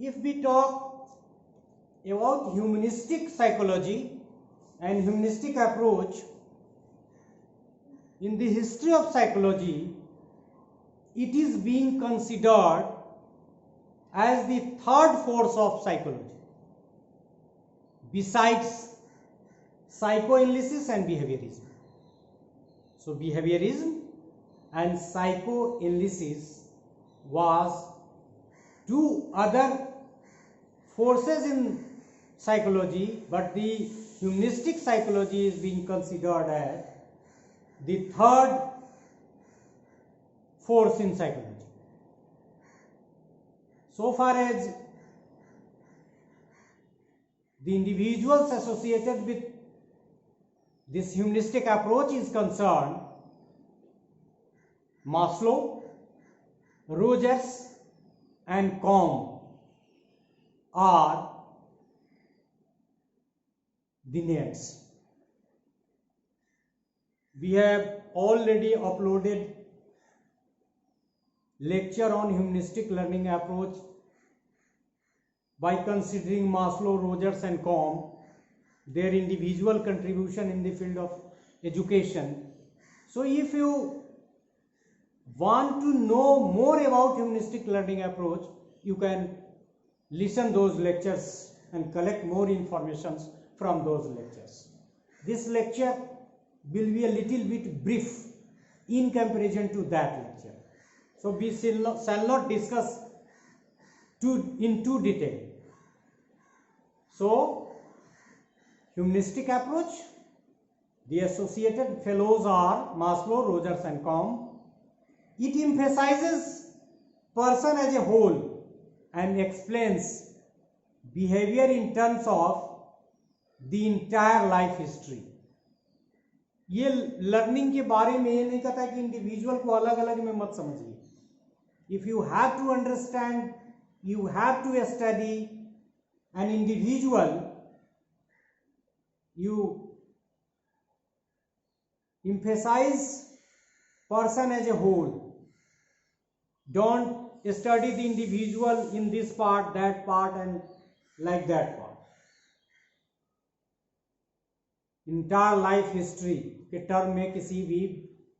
if we talk about humanistic psychology and humanistic approach, in the history of psychology, it is being considered as the third force of psychology, besides psychoanalysis and behaviorism. So behaviorism and psychoanalysis was two other forces in psychology, but the humanistic psychology is being considered as the third force in psychology. So far as the individuals associated with this humanistic approach is concerned, Maslow, Rogers and Combe are the names. We have already uploaded lecture on humanistic learning approach by considering Maslow, Rogers and Combe, their individual contribution in the field of education. So if you want to know more about humanistic learning approach, you can listen those lectures and collect more information from those lectures. This lecture will be a little bit brief in comparison to that lecture. So we shall not discuss in too detail. So humanistic approach, the associated fellows are Maslow, Rogers and Combe. It emphasizes person as a whole and explains behavior in terms of the entire life history. ये learning के बारे में ये नहीं कहता कि individual को अलग अलग में मत समझिए. If you have to understand, you have to study an individual, you emphasize person as a whole. Don't study the individual in this part, that part and like that part. Entire life history के term में किसी भी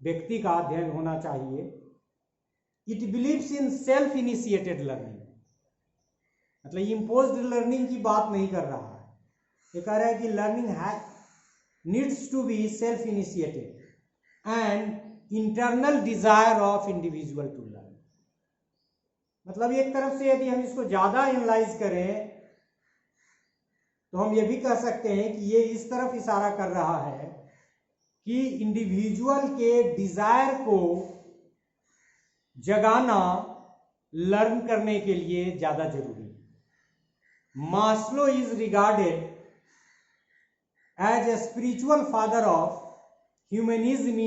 व्यक्ति का अध्ययन होना चाहिए. It believes in self initiated learning. मतलब imposed learning की बात नहीं कर रहा है. ये कह रहा है कि learning needs to be self initiated and internal desire of individual to learn. मतलब एक तरफ से यदि हम इसको ज्यादा एनालाइज करें तो हम ये भी कह सकते हैं कि ये इस तरफ इशारा कर रहा है कि इंडिविजुअल के डिजायर को जगाना लर्न करने के लिए ज्यादा जरूरी है. Maslow is regarded as a spiritual father of humanism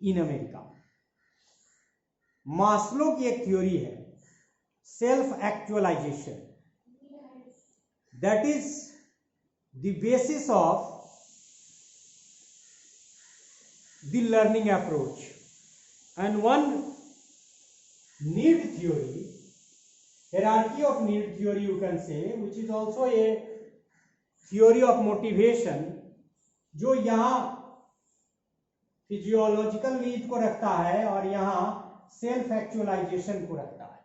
in America. Maslow की एक थ्योरी है self actualisation. That is the basis of the learning approach. And one need theory, hierarchy of need theory you can say, which is also a theory of motivation, जो यहाँ physiological need को रखता है और यहाँ self actualisation को रखता है.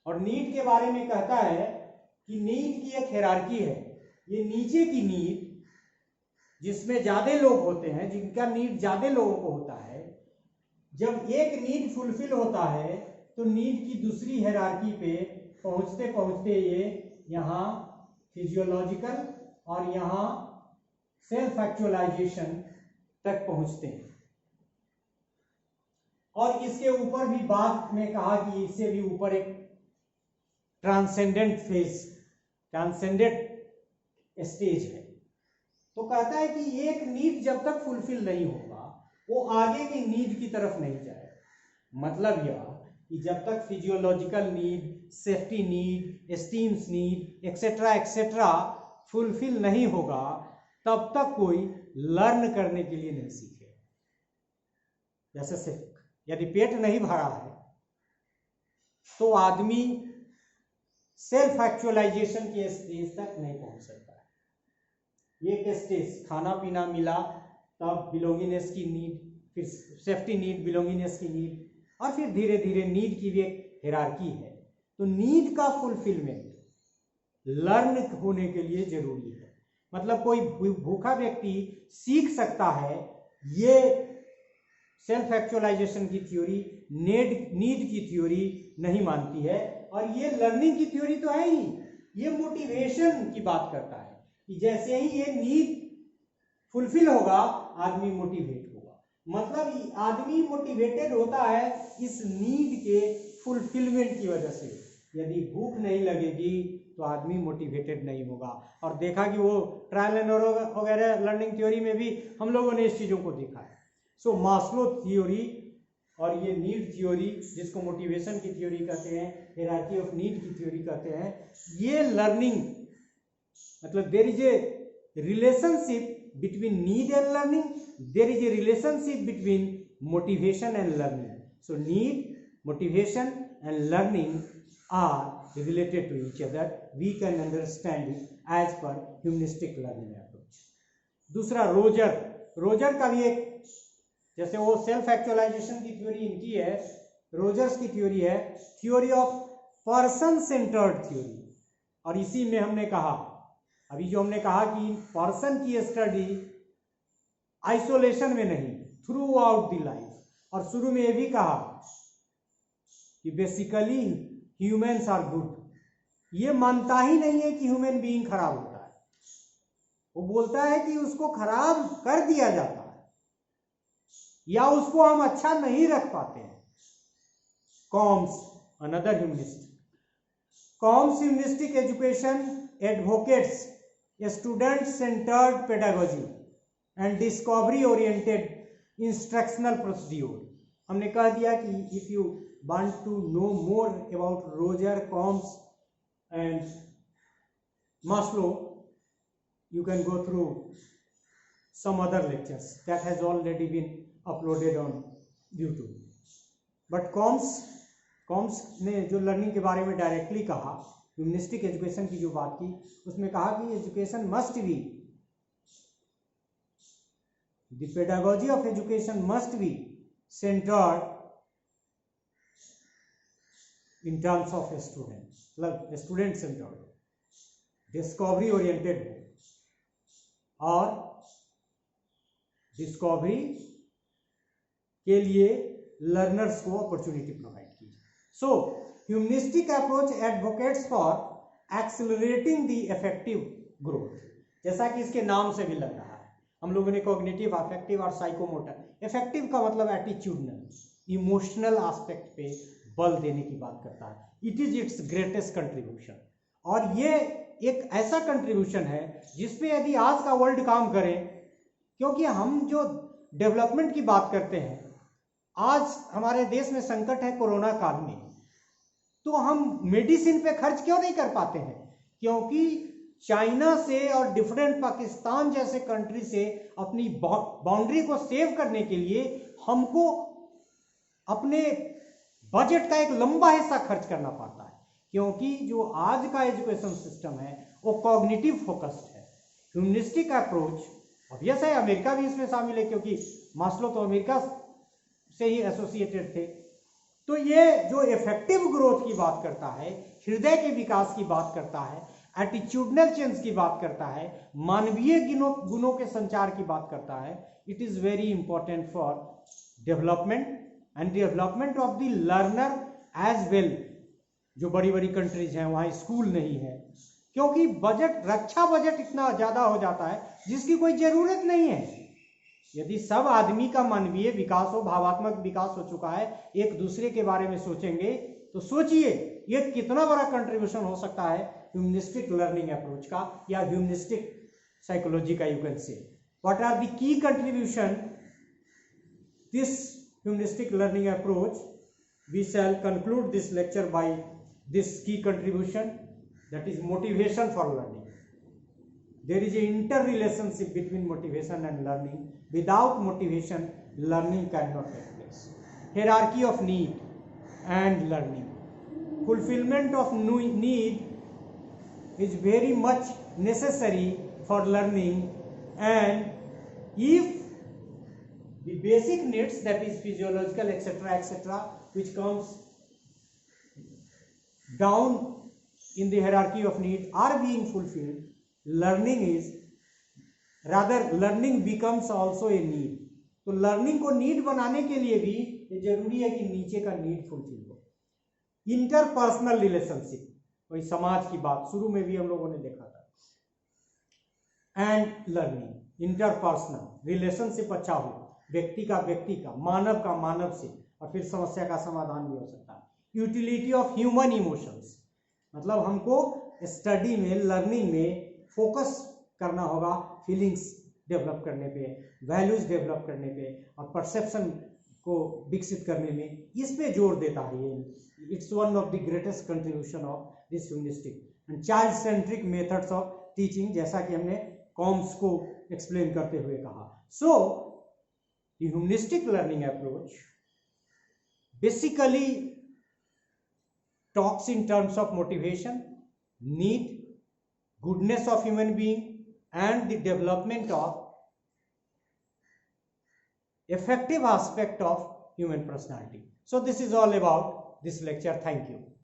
और नीड के बारे में कहता है कि नीड की एक हायरार्की है. ये नीचे की नीड जिसमें ज्यादा लोग होते हैं, जिनका नीड ज्यादा लोगों को होता है, जब एक नीड फुलफिल होता है तो नीड की दूसरी हायरार्की पे पहुंचते पहुंचते ये यहाँ फिजियोलॉजिकल और यहाँ सेल्फ एक्चुअलाइजेशन तक पहुंचते हैं. और इसके ऊपर भी बाद में कहा कि इससे भी ऊपर एक ट्रांसेंडेंट फेज, ट्रांसेंडेंट स्टेज है. तो कहता है कि एक नीड जब तक फुलफिल नहीं होगा वो आगे की नीड की तरफ नहीं जाएगा. मतलब यह कि जब तक physiological need, safety need, esteems need etcetera etcetera fulfil नहीं होगा तब तक कोई लर्न करने के लिए नहीं सीखे. जैसे यदि पेट नहीं भरा है तो आदमी सेल्फ एक्चुअलाइजेशन के स्टेज तक नहीं पहुंच सकता है। एक स्टेज खाना पीना मिला, तब बिलोंगिंगनेस की नीड, फिर सेफ्टी नीड, बिलोंगिंगनेस की नीड, और फिर धीरे धीरे नीड की भी एक हिरार्की है। तो नीड का फुलफिलमेंट लर्न होने के लिए जरूरी है। मतलब कोई भूखा व्यक्ति सीख सकता है, ये सेल्फ एक्चुअलाइजेशन की थ्योरी नीड की थ्योरी नहीं मानती है, और ये लर्निंग की थ्योरी तो है ही, ये मोटिवेशन की बात करता है कि जैसे ही ये नीड फुलफिल होगा आदमी मोटिवेट होगा। मतलब आदमी मोटिवेटेड होता है इस नीड के फुलफिलमेंट की वजह से। यदि भूख नहीं लगेगी तो आदमी मोटिवेटेड नहीं होगा। और देखा कि वो ट्रायल एंड एरर वगैरह लर्निंग थ्योरी में भी हम लोगों ने इस चीज़ों को देखा है। सो मास्लो थ्योरी और ये नीड थ्योरी, जिसको मोटिवेशन की थ्योरी कहते हैं, हायरार्की ऑफ नीड की थ्योरी कहते हैं, ये लर्निंग मतलब there is a relationship between need and learning, there is a relationship between motivation and learning. So need, motivation and learning are related to each other. We can understand it as per humanistic learning approach. दूसरा Roger का भी एक, जैसे वो self actualisation की theory इनकी है, Rogers की थ्योरी है theory of person centred theory. और इसी में हमने कहा, अभी जो हमने कहा कि पर्सन की स्टडी आइसोलेशन में नहीं, थ्रू आउट द लाइफ, और शुरू में ये भी कहा कि बेसिकली ह्यूमन्स आर गुड। ये मानता ही नहीं है कि ह्यूमन बीइंग खराब होता है, वो बोलता है कि उसको खराब कर दिया जाता है या उसको हम अच्छा नहीं रख पाते हैं। Combs, another humanist, Combs humanistic education advocates a student-centered pedagogy and discovery-oriented instructional procedure. हमने कह दिया कि if you want to know more about Roger, Combs and Maslow, you can go through some other lectures that has already been uploaded on YouTube. But Combs ने जो learning के बारे में directly कहा, ह्यूमनिस्टिक एजुकेशन की जो बात की, उसमें कहा कि education must be, the pedagogy of education must be centred in terms of student, मतलब स्टूडेंट सेंटर्ड, डिस्कवरी ओरिएंटेड हो, और डिस्कवरी के लिए लर्नर्स को अपॉर्चुनिटी प्रोवाइड की। So humanistic approach advocates for accelerating the effective growth, जैसा कि इसके नाम से भी लग रहा है। हम लोगों ने कॉग्निटिव, अफेक्टिव और साइकोमोटर, इफेक्टिव का मतलब एटीट्यूडनल, इमोशनल एस्पेक्ट पे बल देने की बात करता है। It is it's greatest contribution, और ये एक ऐसा कंट्रीब्यूशन है जिसपे यदि आज का वर्ल्ड काम करे, क्योंकि हम जो डेवलपमेंट की बात करते हैं, आज हमारे देश में संकट है कोरोना काल में, तो हम मेडिसिन पे खर्च क्यों नहीं कर पाते हैं? क्योंकि चाइना से और डिफरेंट पाकिस्तान जैसे कंट्री से अपनी बाउंड्री को सेव करने के लिए हमको अपने बजट का एक लंबा हिस्सा खर्च करना पड़ता है, क्योंकि जो आज का एजुकेशन सिस्टम है वो कॉग्निटिव फोकस्ड है। ह्यूमनिस्टिक अप्रोच, ऑब्वियस है अमेरिका भी इसमें शामिल है, क्योंकि मास्लो तो अमेरिका से ही एसोसिएटेड थे। तो ये जो इफेक्टिव ग्रोथ की बात करता है, हृदय के विकास की बात करता है, एटीट्यूडनल चेंज की बात करता है, मानवीय गुणों के संचार की बात करता है, it is very important for development and development of the learner as well. जो बड़ी बड़ी कंट्रीज हैं वहाँ स्कूल नहीं है, क्योंकि बजट, रक्षा बजट इतना ज्यादा हो जाता है जिसकी कोई जरूरत नहीं है। यदि सब आदमी का मानवीय विकास हो, भावात्मक विकास हो चुका है, एक दूसरे के बारे में सोचेंगे, तो सोचिए ये कितना बड़ा कंट्रीब्यूशन हो सकता है ह्यूमनिस्टिक लर्निंग अप्रोच का या ह्यूमनिस्टिक साइकोलॉजी का। You can say what are the key contribution this humanistic learning approach. We shall conclude this lecture by this key contribution, that is motivation for learning. There is an interrelationship between motivation and learning. Without motivation, learning cannot take place. Hierarchy of need and learning. Fulfillment of need is very much necessary for learning, and if the basic needs, that is physiological etc etc, which comes down in the hierarchy of need, are being fulfilled, learning becomes also a need. तो learning को need बनाने के लिए भी ये जरूरी है कि नीचे का नीड फुलफिल हो। इंटरपर्सनल रिलेशनशिप, वही समाज की बात शुरू में भी हम लोगों ने देखा था। एंड लर्निंग, इंटरपर्सनल रिलेशनशिप अच्छा हो, व्यक्ति का, मानव से, और फिर समस्या का समाधान भी हो सकता है। यूटिलिटी ऑफ ह्यूमन इमोशंस, मतलब हमको स्टडी में, लर्निंग में फोकस करना होगा फीलिंग्स डेवलप करने पे, वैल्यूज डेवलप करने पे, और परसेप्शन को विकसित करने में, इस पे जोर देता है ये। It's one of the greatest contribution of this humanistic and child centric methods of teaching, जैसा कि हमने कॉम्स को एक्सप्लेन करते हुए कहा। So the humanistic learning approach basically talks in terms of motivation, need, goodness of human being, and the development of effective aspect of human personality. So this is all about this lecture. Thank you.